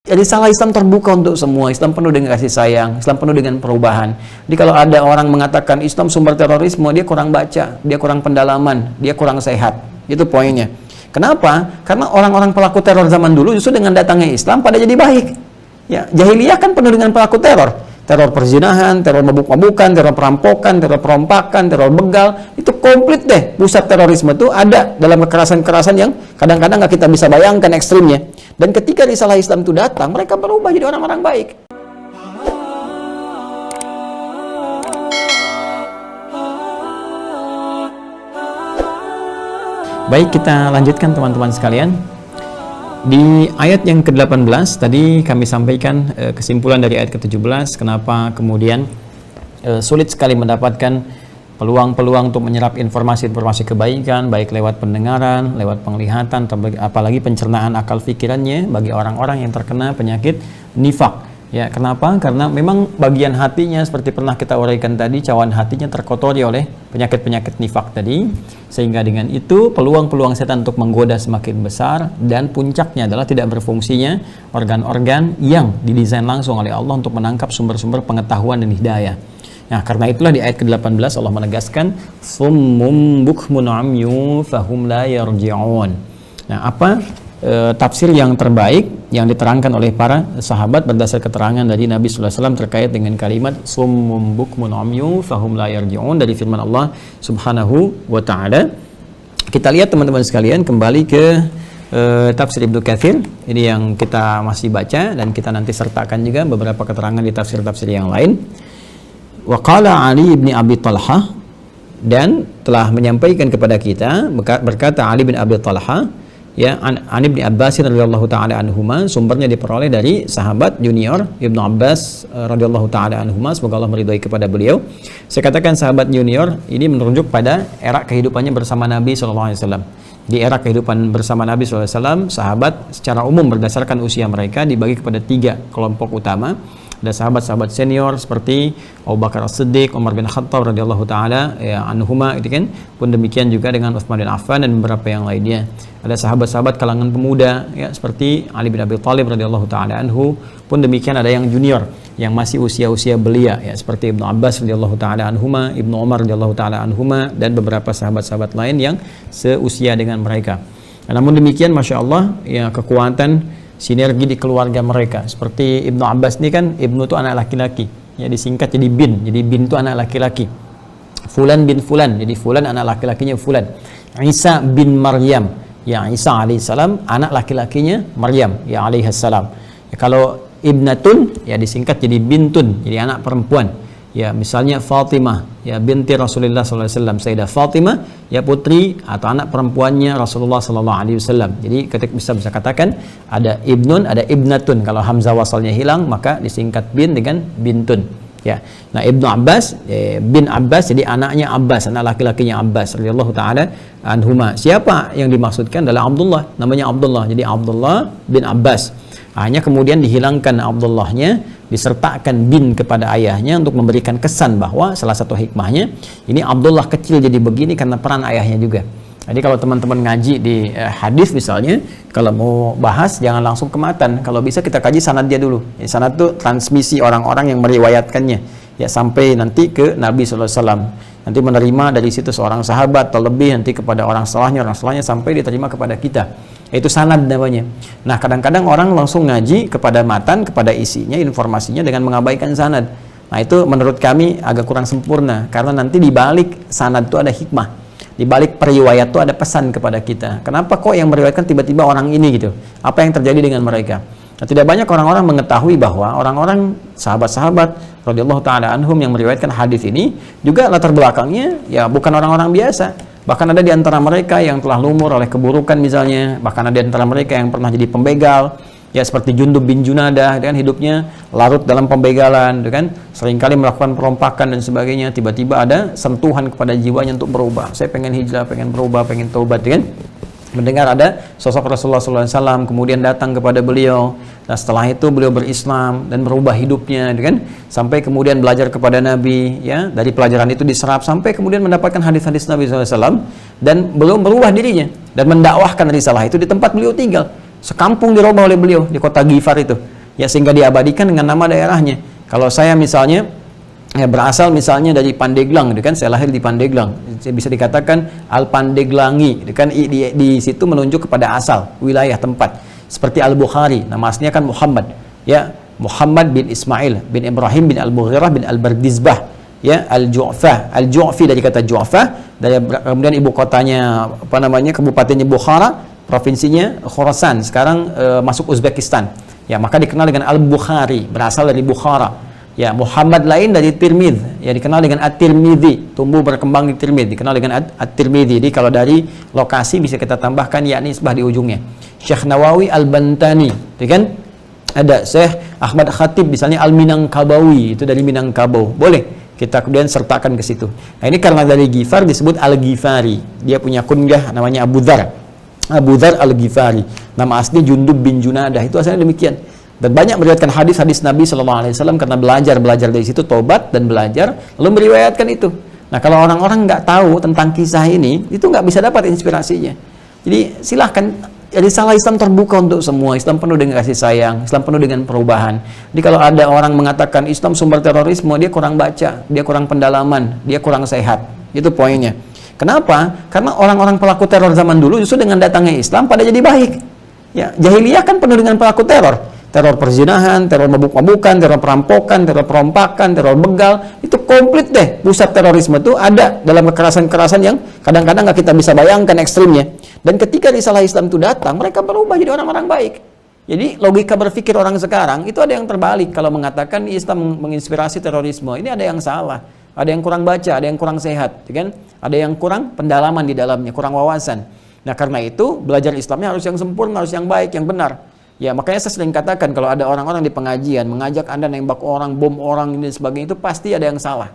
Jadi salah Islam terbuka untuk semua. Islam penuh dengan kasih sayang, Islam penuh dengan perubahan. Jadi kalau ada orang mengatakan Islam sumber terorisme, dia kurang baca, dia kurang pendalaman, dia kurang sehat. Itu poinnya. Kenapa? Karena orang-orang pelaku teror zaman dulu justru dengan datangnya Islam pada jadi baik. Ya, jahiliyah kan penuh dengan pelaku teror. Teror perzinahan, teror mabuk-mabukan, teror perampokan, teror perompakan, teror begal, itu komplit deh. Pusat terorisme itu ada dalam kekerasan-kekerasan yang kadang-kadang nggak kita bisa bayangkan ekstrimnya. Dan ketika risalah Islam itu datang, mereka berubah jadi orang-orang baik. Baik, kita lanjutkan teman-teman sekalian. Di ayat yang ke-18 tadi kami sampaikan kesimpulan dari ayat ke-17 kenapa kemudian sulit sekali mendapatkan peluang-peluang untuk menyerap informasi-informasi kebaikan baik lewat pendengaran, lewat penglihatan, apalagi pencernaan akal pikirannya bagi orang-orang yang terkena penyakit nifak. Ya, kenapa? Karena memang bagian hatinya seperti pernah kita uraikan tadi, cawan hatinya terkotori oleh penyakit-penyakit nifak tadi, sehingga dengan itu peluang-peluang setan untuk menggoda semakin besar, dan puncaknya adalah tidak berfungsinya organ-organ yang didesain langsung oleh Allah untuk menangkap sumber-sumber pengetahuan dan hidayah. Nah, karena itulah di ayat ke-18 Allah menegaskan summum bukmun umyun fahum la yarji'un. Nah, apa tafsir yang terbaik yang diterangkan oleh para sahabat berdasar keterangan dari Nabi sallallahu alaihi wasallam terkait dengan kalimat summum bukmun umyun fahum la yarji'un dari firman Allah Subhanahu wa taala. Kita lihat teman-teman sekalian kembali ke tafsir Ibnu Katsir. Ini yang kita masih baca dan kita nanti sertakan juga beberapa keterangan di tafsir-tafsir yang lain. Wa qala Ali bin Abi Talhah, dan telah menyampaikan kepada kita berkata Ali bin Abi Talhah, ya, an Ibnu Abbas radhiyallahu taala anhuma, sumbernya diperoleh dari sahabat junior Ibnu Abbas radhiyallahu taala anhuma, semoga Allah meridhai kepada beliau. Saya katakan sahabat junior ini merujuk pada era kehidupannya bersama Nabi sallallahu alaihi wasallam. Di era kehidupan bersama Nabi sallallahu alaihi wasallam, sahabat secara umum berdasarkan usia mereka dibagi kepada 3 kelompok utama. Ada sahabat-sahabat senior seperti Abu Bakar As-Siddiq, Umar bin Khattab radhiyallahu taala ya anhuma, itu kan. Pun demikian juga dengan Utsman bin Affan dan beberapa yang lainnya. Ada sahabat-sahabat kalangan pemuda ya seperti Ali bin Abi Thalib radhiyallahu taala anhu. Pun demikian ada yang junior yang masih usia-usia belia ya seperti Ibnu Abbas radhiyallahu taala anhuma, Ibnu Umar radhiyallahu taala anhuma, dan beberapa sahabat-sahabat lain yang seusia dengan mereka. Namun demikian Masya Allah ya, kekuatan sinergi di keluarga mereka. Seperti Ibnu Abbas ini kan, Ibnu itu anak laki-laki ya, disingkat jadi bin. Jadi bin itu anak laki-laki. Fulan bin Fulan, jadi Fulan anak laki-lakinya Fulan. Isa bin Maryam, ya Isa alaihissalam anak laki-lakinya Maryam ya alaihissalam. Ya, kalau Ibnatun ya disingkat jadi Bintun, jadi anak perempuan. Ya, misalnya Fatimah ya binti Rasulullah sallallahu alaihi wasallam, Sayyidah Fatimah ya putri atau anak perempuannya Rasulullah sallallahu alaihi wasallam. Jadi ketika bisa katakan ada ibnun, ada ibnatun. Kalau hamzah wasalnya hilang maka disingkat bin dengan bintun. Ya. Nah, Ibnu Abbas bin Abbas, jadi anaknya Abbas, anak laki-lakinya Abbas radhiyallahu taala anhuma. Siapa yang dimaksudkan adalah Abdullah, namanya Abdullah. Jadi Abdullah bin Abbas. Hanya kemudian dihilangkan Abdullahnya, disertakan bin kepada ayahnya untuk memberikan kesan bahwa salah satu hikmahnya ini Abdullah kecil jadi begini karena peran ayahnya juga. Jadi kalau teman-teman ngaji di hadis misalnya, kalau mau bahas jangan langsung ke matan. Kalau bisa kita kaji sanad dia dulu. Ya, sanad itu transmisi orang-orang yang meriwayatkannya ya sampai nanti ke Nabi sallallahu alaihi wasallam. Nanti menerima dari situ seorang sahabat atau lebih, nanti kepada orang setelahnya sampai diterima kepada kita. Itu sanad namanya. Nah, kadang-kadang orang langsung ngaji kepada matan, kepada isinya, informasinya dengan mengabaikan sanad. Nah, itu menurut kami agak kurang sempurna karena nanti di balik sanad itu ada hikmah. Di balik periwayat itu ada pesan kepada kita. Kenapa kok yang meriwayatkan tiba-tiba orang ini gitu? Apa yang terjadi dengan mereka? Nah, tidak banyak orang-orang mengetahui bahwa orang-orang sahabat-sahabat radhiyallahu taala anhum yang meriwayatkan hadis ini juga latar belakangnya ya bukan orang-orang biasa. Bahkan ada di antara mereka yang telah lumur oleh keburukan misalnya, bahkan ada di antara mereka yang pernah jadi pembegal, ya seperti Jundub bin Junadah, kan hidupnya larut dalam pembegalan, kan seringkali melakukan perompakan dan sebagainya. Tiba-tiba ada sentuhan kepada jiwanya untuk berubah. Saya pengen hijrah, pengen berubah, pengen taubat, kan? Mendengar ada sosok Rasulullah SAW, kemudian datang kepada beliau. Nah, setelah itu beliau berislam dan berubah hidupnya, kan? Sampai kemudian belajar kepada Nabi, ya. Dari pelajaran itu diserap sampai kemudian mendapatkan hadis-hadis Nabi SAW dan belum berubah dirinya dan mendakwahkan risalah itu di tempat beliau tinggal. Sekampung dirubah oleh beliau di kota Ghifar itu. ya sehingga diabadikan dengan nama daerahnya. Kalau saya misalnya berasal misalnya dari Pandeglang, gitu kan, saya lahir di Pandeglang, bisa dikatakan Al Pandeglangi, gitu kan, di situ menunjuk kepada asal wilayah tempat. Seperti Al Bukhari, nama aslinya kan Muhammad, ya, Muhammad bin Ismail bin Ibrahim bin Al Mughirah bin Al Bardizbah, ya, Al-Ju'fi dari kata Ju'fah, kemudian ibu kotanya apa namanya, kabupatennya Bukhara, provinsinya Khorasan, sekarang masuk Uzbekistan. Ya, maka dikenal dengan Al-Bukhari, berasal dari Bukhara. Ya, Muhammad lain dari Tirmidz, ya dikenal dengan At-Tirmidzi, tumbuh berkembang di Tirmidz, dikenal dengan At-Tirmidzi. Jadi kalau dari lokasi bisa kita tambahkan yakni nisbah di ujungnya. Syekh Nawawi Al-Bantani, ya kan? Ada Syekh Ahmad Khatib misalnya Al-Minangkabawi, itu dari Minangkabau. Boleh kita kemudian sertakan ke situ. Nah, ini karena dari Ghifar disebut Al-Ghifari. Dia punya kunyah namanya Abu Dzar. Abu Dzar Al-Ghifari. Nama asli Jundub bin Junadah. Itu asalnya demikian. Dan banyak meriwayatkan hadis-hadis Nabi SAW karena belajar dari situ, tobat dan belajar, lalu meriwayatkan itu. Nah, kalau orang-orang nggak tahu tentang kisah ini, itu nggak bisa dapat inspirasinya. Jadi silahkan, risalah Islam terbuka untuk semua. Islam penuh dengan kasih sayang, Islam penuh dengan perubahan. Jadi kalau ada orang mengatakan Islam sumber terorisme, dia kurang baca, dia kurang pendalaman, dia kurang sehat. Itu poinnya. Kenapa? Karena orang-orang pelaku teror zaman dulu justru dengan datangnya Islam pada jadi baik. Ya, jahiliyah kan penuh dengan pelaku teror. Teror perzinahan, teror mabuk-mabukan, teror perampokan, teror perompakan, teror begal, itu komplit deh. Pusat terorisme itu ada dalam kekerasan-kekerasan yang kadang-kadang nggak kita bisa bayangkan ekstrimnya. Dan ketika risalah Islam itu datang, mereka berubah jadi orang-orang baik. Jadi logika berpikir orang sekarang itu ada yang terbalik kalau mengatakan Islam menginspirasi terorisme. Ini ada yang salah, ada yang kurang baca, ada yang kurang sehat, kan? Ada yang kurang pendalaman di dalamnya, kurang wawasan. Nah, karena itu belajar Islamnya harus yang sempurna, harus yang baik, yang benar. Ya, makanya saya sering katakan kalau ada orang-orang di pengajian mengajak Anda nembak orang, bom orang, ini dan sebagainya, itu pasti ada yang salah.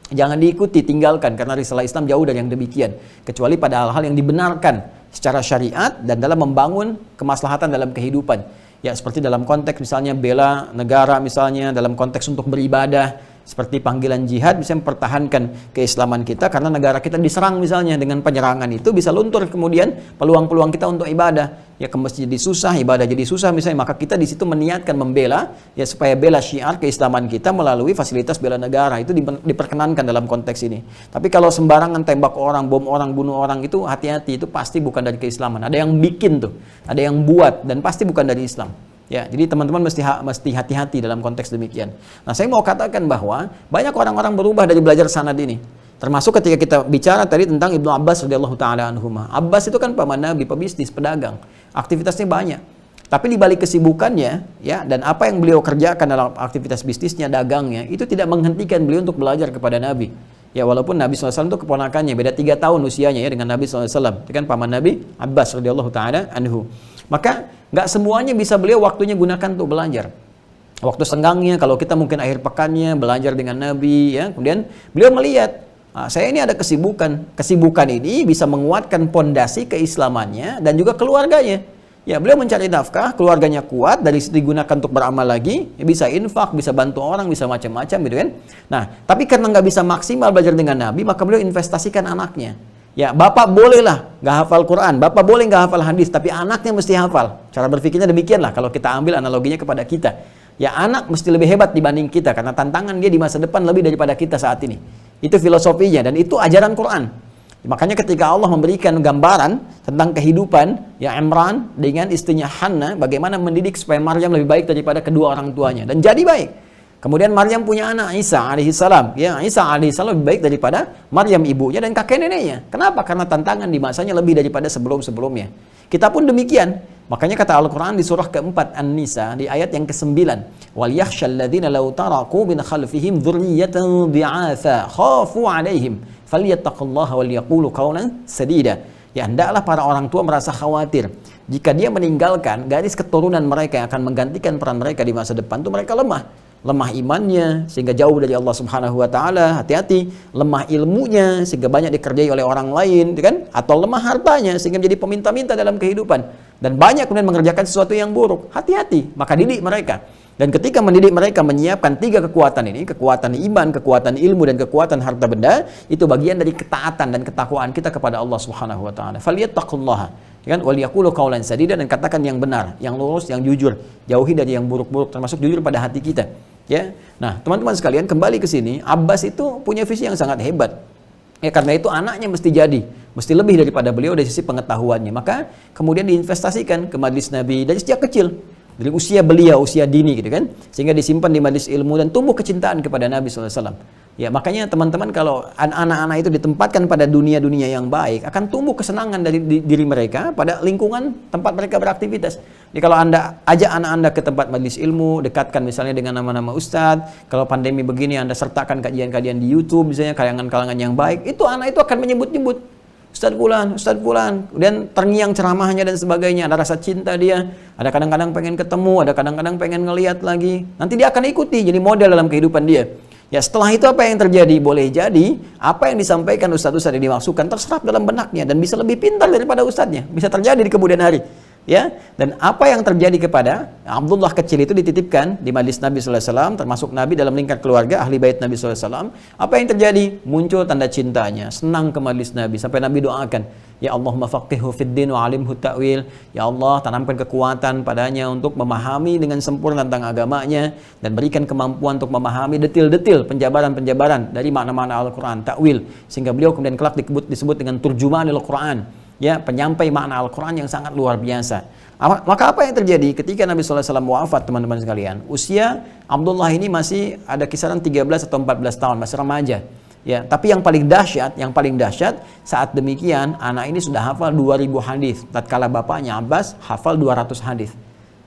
Jangan diikuti, tinggalkan, karena risalah Islam jauh dari yang demikian. Kecuali pada hal-hal yang dibenarkan secara syariat dan dalam membangun kemaslahatan dalam kehidupan. Ya, seperti dalam konteks misalnya bela negara, misalnya dalam konteks untuk beribadah, seperti panggilan jihad bisa mempertahankan keislaman kita karena negara kita diserang misalnya, dengan penyerangan itu bisa luntur kemudian peluang-peluang kita untuk ibadah. Ya, ke masjid jadi susah, ibadah jadi susah misalnya, maka kita di situ meniatkan membela, ya supaya bela syiar keislaman kita melalui fasilitas bela negara, itu diperkenankan dalam konteks ini. Tapi kalau sembarangan tembak orang, bom orang, bunuh orang, itu hati-hati, itu pasti bukan dari keislaman. Ada yang bikin tuh, ada yang buat, dan pasti bukan dari Islam. Ya, jadi teman-teman mesti hati-hati dalam konteks demikian. Nah, saya mau katakan bahwa banyak orang-orang berubah dari belajar sanad ini. Termasuk ketika kita bicara tadi tentang Ibnu Abbas radhiyallahu taala anhuma. Abbas itu kan paman Nabi, pebisnis, pedagang. Aktivitasnya banyak. Tapi di balik kesibukannya, ya, dan apa yang beliau kerjakan dalam aktivitas bisnisnya, dagangnya, itu tidak menghentikan beliau untuk belajar kepada Nabi. Ya, walaupun Nabi SAW itu keponakannya, beda 3 tahun usianya ya dengan Nabi SAW. Itu kan paman Nabi, Abbas radhiyallahu taala anhu. Maka nggak semuanya bisa beliau waktunya gunakan untuk belajar. Waktu senggangnya, kalau kita mungkin akhir pekannya belajar dengan Nabi, ya. Kemudian beliau melihat, saya ini ada kesibukan. Kesibukan ini bisa menguatkan pondasi keislamannya dan juga keluarganya. Ya, beliau mencari nafkah, keluarganya kuat, dari situ digunakan untuk beramal lagi, ya, bisa infak, bisa bantu orang, bisa macam-macam gitu kan. Nah, tapi karena nggak bisa maksimal belajar dengan Nabi, maka beliau investasikan anaknya. Ya, bapak bolehlah nggak hafal Quran, bapak boleh nggak hafal hadis, tapi anaknya mesti hafal. Cara berpikirnya demikianlah kalau kita ambil analoginya kepada kita. Ya, anak mesti lebih hebat dibanding kita, karena tantangan dia di masa depan lebih daripada kita saat ini. Itu filosofinya, dan itu ajaran Quran. Makanya ketika Allah memberikan gambaran tentang kehidupan ya Imran dengan istrinya Hannah, bagaimana mendidik supaya Maryam lebih baik daripada kedua orang tuanya, dan jadi baik. Kemudian Maryam punya anak Isa alaihissalam. Ya, Isa alaihissalam lebih baik daripada Maryam ibunya dan kakek neneknya. Kenapa? Karena tantangan di masanya lebih daripada sebelum-sebelumnya. Kita pun demikian. Makanya kata Al-Quran di surah keempat An-Nisa di ayat yang ke-9, wal yakhshal ladzina law taraku min khalfihim dzurriyyatan dhi'atha khafu 'alaihim falyattaqullaha wal yaqulu qawlan sadida. Ya, hendaklah para orang tua merasa khawatir jika dia meninggalkan garis keturunan mereka yang akan menggantikan peran mereka di masa depan, itu mereka lemah imannya sehingga jauh dari Allah Subhanahu wa taala, hati-hati, lemah ilmunya sehingga banyak dikerjai oleh orang lain, kan? Atau lemah hartanya sehingga menjadi peminta-minta dalam kehidupan dan banyak kemudian mengerjakan sesuatu yang buruk. Hati-hati, maka didik mereka. Dan ketika mendidik mereka menyiapkan 3 kekuatan ini, kekuatan iman, kekuatan ilmu, dan kekuatan harta benda, itu bagian dari ketaatan dan ketakwaan kita kepada Allah Subhanahu wa taala. Falyattaqullaha. kan? Wal yaqulu qaulan sadida, dan katakan yang benar, yang lurus, yang jujur, jauhi dari yang buruk-buruk, termasuk jujur pada hati kita. Ya, nah teman-teman sekalian, kembali ke sini, Abbas itu punya visi yang sangat hebat. Ya, karena itu anaknya mesti lebih daripada beliau dari sisi pengetahuannya. Maka kemudian diinvestasikan ke majelis Nabi dari sejak kecil, dari usia beliau, usia dini gitu kan, sehingga disimpan di majelis ilmu dan tumbuh kecintaan kepada Nabi SAW. Ya, makanya teman-teman, kalau anak-anak itu ditempatkan pada dunia-dunia yang baik, akan tumbuh kesenangan dari diri mereka pada lingkungan tempat mereka beraktivitas. Jadi kalau Anda ajak anak Anda ke tempat majelis ilmu, dekatkan misalnya dengan nama-nama ustadz. Kalau pandemi begini, Anda sertakan kajian-kajian di YouTube misalnya, kalangan-kalangan yang baik, itu anak itu akan menyebut-nyebut Ustadz Fulan, kemudian terngiang ceramahnya dan sebagainya, ada rasa cinta dia, ada kadang-kadang pengen ketemu, ada kadang-kadang pengen ngelihat lagi, nanti dia akan ikuti, jadi model dalam kehidupan dia. Ya, setelah itu apa yang terjadi? Boleh jadi apa yang disampaikan ustadz-ustadz yang dimaksudkan terserap dalam benaknya dan bisa lebih pintar daripada ustadznya, bisa terjadi di kemudian hari. Ya, dan apa yang terjadi kepada Abdullah kecil itu dititipkan di majlis Nabi SAW, termasuk Nabi dalam lingkar keluarga ahli bait Nabi SAW. Apa yang terjadi? Muncul tanda cintanya, senang ke majlis Nabi sampai Nabi doakan, ya Allahumma faqihhu fid din wa alimhu ta'wil. Ya Allah, tanamkan kekuatan padanya untuk memahami dengan sempurna tentang agamanya dan berikan kemampuan untuk memahami detil-detil penjabaran-penjabaran dari makna-makna Al-Qur'an, ta'wil, sehingga beliau kemudian kelak disebut dengan turjumanil Qur'an. Ya, penyampai makna Al-Quran yang sangat luar biasa. Maka apa yang terjadi ketika Nabi SAW wafat, teman-teman sekalian? Usia Abdullah ini masih ada kisaran 13 atau 14 tahun, masih remaja. Ya, tapi yang paling dahsyat saat demikian anak ini sudah hafal 2000 hadis. Tatkala bapaknya Abbas hafal 200 hadis.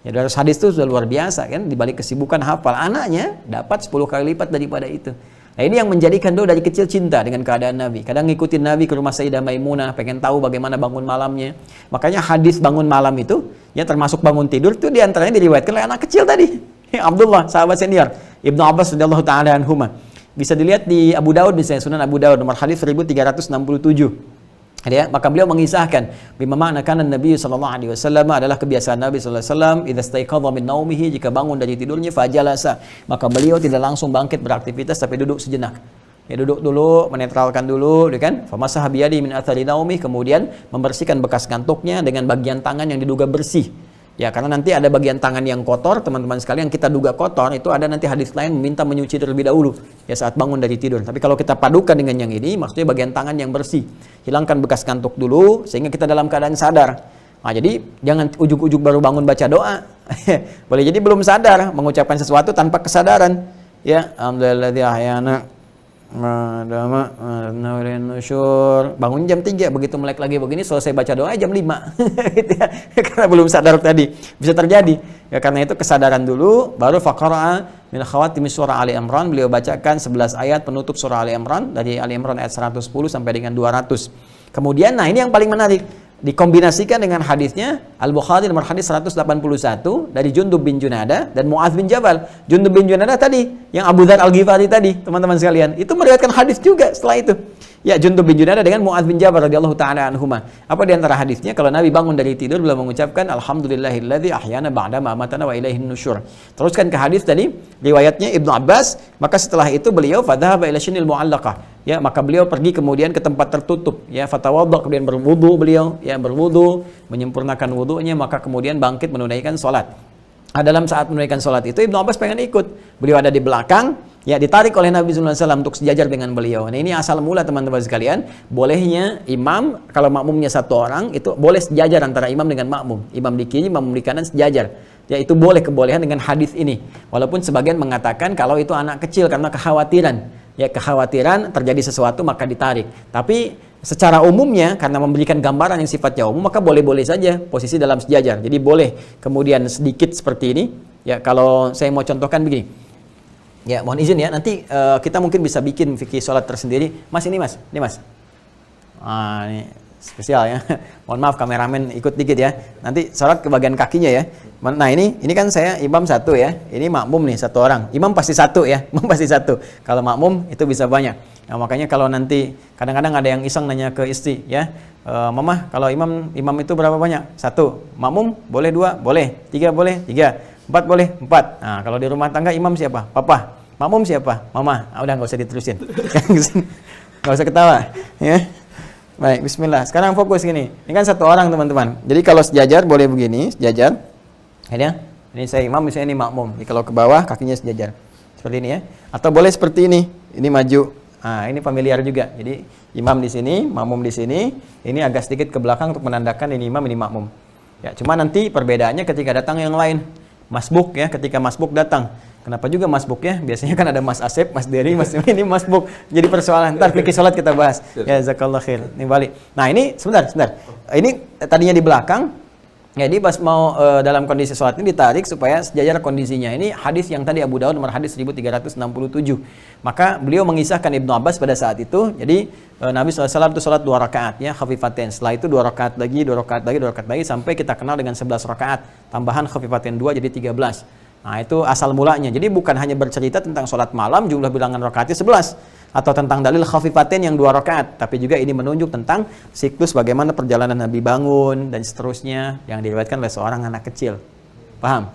Ya, 200 hadis itu sudah luar biasa kan, dibalik kesibukan hafal, anaknya dapat 10 kali lipat daripada itu. Nah, ini yang menjadikan dia dari kecil cinta dengan keadaan Nabi. Kadang ngikutin Nabi ke rumah Sayyidah Maimunah, pengen tahu bagaimana bangun malamnya. Makanya hadis bangun malam itu, ya termasuk bangun tidur, itu diantaranya diriwayatkan oleh anak kecil tadi. Abdullah, sahabat senior. Ibnu Abbas radhiyallahu ta'ala anhuma. Bisa dilihat di Abu Daud, misalnya Sunan Abu Daud, nomor hadis 1367. Ya, maka beliau mengisahkan bima makna kana Nabi sallallahu alaihi wasallam adalah kebiasaan Nabi sallallahu alaihi wasallam idza staiqadha min naumihi, jika bangun dari tidurnya fajalasa, maka beliau tidak langsung bangkit beraktivitas tapi duduk sejenak. Ya, duduk dulu, menetralkan dulu, kan? Famasaha biyadi min athari naumi, kemudian membersihkan bekas ngantuknya dengan bagian tangan yang diduga bersih. Ya, karena nanti ada bagian tangan yang kotor, teman-teman sekalian, kita duga kotor, itu ada nanti hadis lain meminta menyuci terlebih dahulu, ya saat bangun dari tidur. Tapi kalau kita padukan dengan yang ini, maksudnya bagian tangan yang bersih. Hilangkan bekas kantuk dulu, sehingga kita dalam keadaan sadar. Nah, jadi jangan ujuk-ujuk baru bangun baca doa. Boleh jadi belum sadar, mengucapkan sesuatu tanpa kesadaran. Ya, alhamdulilladzi ahyana madama nusyur, bangun jam 3, begitu melek lagi begini, selesai baca doa jam 5. Gitu ya. Karena belum sadar tadi, bisa terjadi ya. Karena itu kesadaran dulu, baru faqara'a min khawatimi surah Ali Imran, beliau bacakan 11 ayat penutup surah Ali Imran, dari Ali Imran ayat 110 sampai dengan 200. Kemudian, nah ini yang paling menarik, dikombinasikan dengan hadisnya Al-Bukhari nomor hadis 181 dari Jundub bin Junadah dan Mu'adz bin Jabal. Jundub bin Junadah tadi, yang Abu Dzar Al-Ghifari tadi, teman-teman sekalian, itu meriwayatkan hadis juga setelah itu. Ya, Jundub bin Junadah dengan Mu'adz bin Jabal radhiyallahu ta'ala anhuma. Apa di antara hadisnya? Kalau Nabi bangun dari tidur, beliau mengucapkan alhamdulillahilladzi ahyana ba'da ma amatana wa ilaihin nusyur. Teruskan ke hadis tadi, riwayatnya Ibnu Abbas, maka setelah itu beliau fadhahaba ila shinil mu'allaqah. Ya, maka beliau pergi kemudian ke tempat tertutup, ya, fatawadda, kemudian berwudu beliau, ya, berwudu, menyempurnakan wudunya, maka kemudian bangkit menunaikan salat. Nah, dalam saat menunaikan salat itu Ibnu Abbas pengen ikut. Beliau ada di belakang, ya, ditarik oleh Nabi sallallahu alaihi wasallam untuk sejajar dengan beliau. Nah, ini asal mula teman-teman sekalian, bolehnya imam kalau makmumnya satu orang itu boleh sejajar antara imam dengan makmum. Imam di kiri, makmum di kanan sejajar. Ya, itu boleh, kebolehan dengan hadis ini. Walaupun sebagian mengatakan kalau itu anak kecil karena kekhawatiran. Ya, kekhawatiran terjadi sesuatu maka ditarik. Tapi secara umumnya karena memberikan gambaran yang sifatnya umum, maka boleh-boleh saja posisi dalam sejajar. Jadi boleh kemudian sedikit seperti ini. Ya, kalau saya mau contohkan begini. Ya, mohon izin ya, nanti kita mungkin bisa bikin fikih sholat tersendiri. Mas, ini mas, ini mas. Ah, ini spesial ya. Mohon maaf kameramen ikut dikit ya. Nanti sholat ke bagian kakinya ya. Nah, ini kan saya imam satu ya. Ini makmum nih satu orang. Imam pasti satu ya. Imam pasti satu. Kalau makmum itu bisa banyak. Nah, makanya kalau nanti kadang-kadang ada yang iseng nanya ke istri ya. Mama, kalau imam itu berapa banyak? 1. Makmum boleh 2, boleh. 3 boleh 3. 4 boleh 4. Nah, kalau di rumah tangga imam siapa? Papa. Makmum siapa? Mama. Udah nggak usah diterusin. Nggak usah ketawa ya. Baik, bismillah. Sekarang fokus gini. Ini kan satu orang teman-teman. Jadi kalau sejajar boleh begini, sejajar. Ya. Ini saya imam, misalnya ini makmum. Jadi kalau ke bawah kakinya sejajar. Seperti ini ya. Atau boleh seperti ini. Ini maju. Nah, ini familiar juga. Jadi imam di sini, makmum di sini. Ini agak sedikit ke belakang untuk menandakan ini imam, ini makmum. Ya, cuma nanti perbedaannya ketika datang yang lain. Masbuk ya, ketika masbuk datang. Kenapa juga masbuk ya? Biasanya kan ada Mas Asep, Mas Dery, Mas ini masbuk. Jadi persoalan. Ntar fikih sholat kita bahas. Ya, jazakallah khair. Ini balik. Nah, ini sebentar. Ini tadinya di belakang. Jadi pas mau dalam kondisi sholat ini ditarik supaya sejajar kondisinya. Ini hadis yang tadi Abu Daud nomor hadis 1367. Maka beliau mengisahkan Ibnu Abbas pada saat itu. Jadi Nabi SAW itu sholat 2 rakaat ya, khafifatain. Setelah itu 2 rakaat lagi, 2 rakaat lagi, 2 rakaat lagi sampai kita kenal dengan 11 rakaat. Tambahan khafifatain 2 jadi 13. Nah, itu asal mulanya. Jadi bukan hanya bercerita tentang sholat malam, jumlah bilangan rakaatnya 11. Atau tentang dalil khafifatain yang 2 rakaat. Tapi juga ini menunjuk tentang siklus bagaimana perjalanan Nabi bangun dan seterusnya yang diriwayatkan oleh seorang anak kecil. Paham?